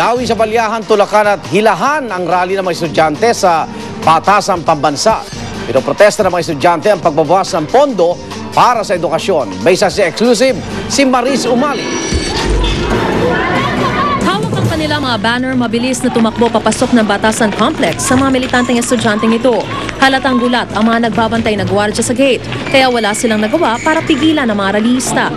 Hawi sa Balyahan, Tulacan at Hilahan ang rally ng mga estudyante sa Patasang Pambansa. Pinoprotesta ng mga estudyante ang pagbabawas ng pondo para sa edukasyon. May sa exclusive, si Maris Umali. Hawak ang kanilang mga banner, mabilis na tumakbo papasok ng Batasan Complex sa mga militanteng estudyanteng ito. Halatang gulat ang mga nagbabantay na gwardiya sa gate, kaya wala silang nagawa para pigilan ang mga rallyista.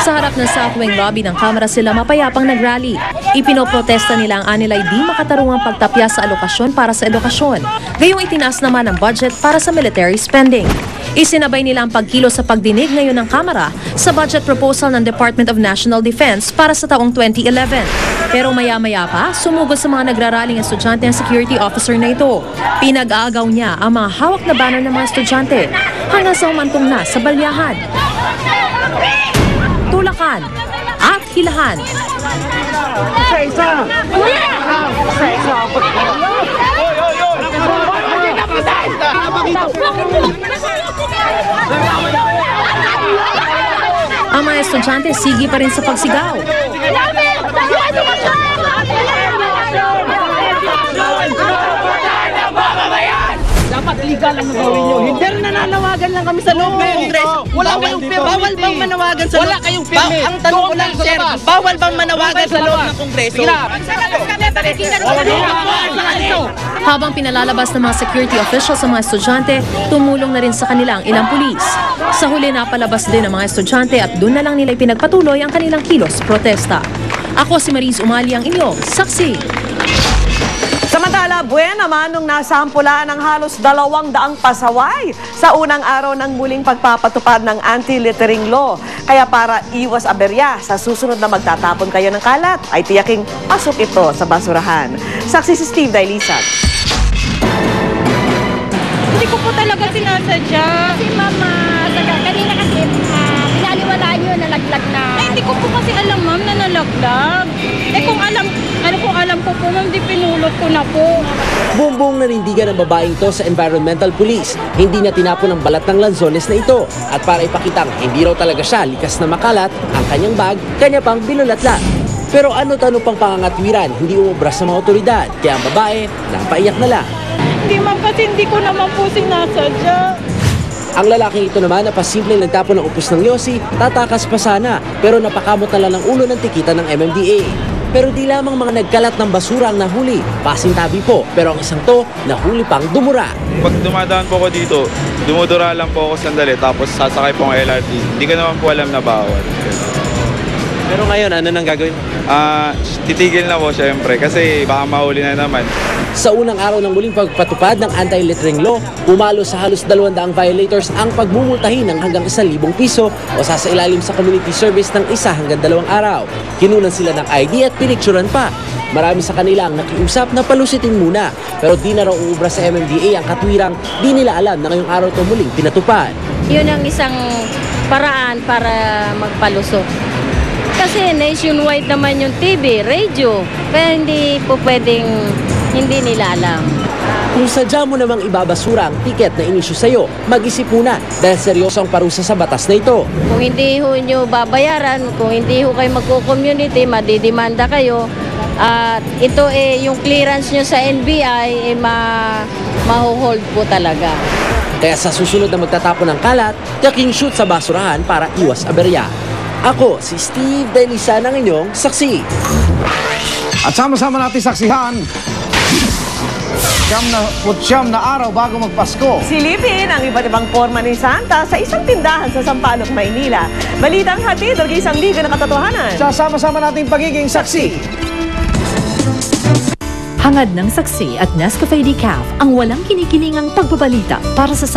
Sa harap ng South Wing lobby ng Kamara sila mapayapang nagrally. Ipinoprotesta nila ang anilay di makatarungang pagtapya sa alokasyon para sa edukasyon. Gayong itinaas naman ang budget para sa military spending. Isinabay nila ang pagkilo sa pagdinig ngayon ng Kamara sa budget proposal ng Department of National Defense para sa taong 2011. Pero maya-maya pa, sumugod sa mga nagraraling estudyante ang security officer na ito. Pinag-aagaw niya ang mga hawak na banner ng mga estudyante hanggang sa umantong na sa Balyahan, Tulacan at Hilahan. Ang mga estudyante sige pa rin sa pagsigaw. Dapat illegal ang gawin nyo. Hindi rin nananawagan lang kami sa loob ng Kongreso. Wala kayong permit. Bawal bang manawagan sa loob? Wala kayong permit. Ang tanong ko lang, sir, bawal bang manawagan sa loob ng Kongreso? Habang pinalalabas ng mga security officials sa mga estudyante, tumulong na rin sa kanila ang ilang pulis. Sa huli napalabas din ang mga estudyante at doon na lang nila pinagpatuloy ang kanilang kilos protesta. Ako si Maris Umali, ang inyong saksi. Samantala, buwan naman nung nasampulan ng halos 200 pasaway sa unang araw ng muling pagpapatupad ng anti-littering law. Kaya para iwas aberya sa susunod na magtatapon kayo ng kalat, ay tiyaking pasok ito sa basurahan. Saksi si Steve Dailisan. Hindi ko po talaga sinasadya. Kasi mama, kanina kasi pinaliwalaan nyo, nalaglag na. Eh, hindi ko po kasi alam, ma'am, na nalaglag. Eh, kung alam ko po, ma'am, di pinulot ko na po. Bumbong nanindigan ng babaeng to sa Environmental Police. Hindi na tinapon ang balat ng lanzones na ito. At para ipakitang hindi raw talaga siya likas na makalat, ang kanyang bag, kanya pang binulatlat. Pero ano-tano pang pangangatwiran, hindi umubra sa mga otoridad. Kaya ang babae, napaiyak na lang. Hindi, ma'am, kasi hindi ko naman po sinasadya. Ang lalaking ito naman na pasimpleng nagtapon ng upos ng yosi, tatakas pa sana, pero napakamot na lang ng ulo ng tikita ng MMDA. Pero di lamang mga nagkalat ng basura ang nahuli, pasintabi po, pero ang isang to, nahuli pang dumura. Pag dumadaan po ako dito, dumudura lang po ako sandali, tapos sasakay po ang LRT. Hindi ko naman po alam na bawal. Pero ngayon, ano nang gagawin? Titigil na po syempre, kasi baka mahuli na naman. Sa unang araw ng muling pagpatupad ng anti-littering law, umalo sa halos 200 violators ang pagmumultahin ng hanggang 1,000 piso o sasailalim sa community service ng 1 hanggang 2 araw. Kinunan sila ng ID at pinicturan pa. Marami sa kanila ang nakiusap na palusitin muna, pero di na raw uubra sa MMDA ang katwirang di nila alam na ngayong araw ito muling pinatupad. Yun ang isang paraan para magpalusot. Kasi nationwide naman yung TV, radio, kaya hindi po pwedeng hindi nila alam. Kung sadya mo namang ibabasura ang ticket na inisyu sa'yo, mag-isip muna dahil seryoso ang parusa sa batas na ito. Kung hindi ho nyo babayaran, kung hindi ho kayo magko-community, madidimanda kayo. At ito yung clearance nyo sa NBI, mahuhold po talaga. Kaya sa susunod na magtatapon ng kalat, taking shoot sa basurahan para iwas aberya. Ako, si Steve Dailisan, ang inyong saksi. At sama-sama natin saksihan, siyam na araw bago magpasko. Silipin ang iba't ibang forma ni Santa sa isang tindahan sa Sampaloc, Maynila. Balitang hatid, o isang liga ng katotohanan. Sama-sama nating pagiging saksi. Hangad ng saksi at Nescafe Decaf ang walang kinikilingang pagbabalita para sa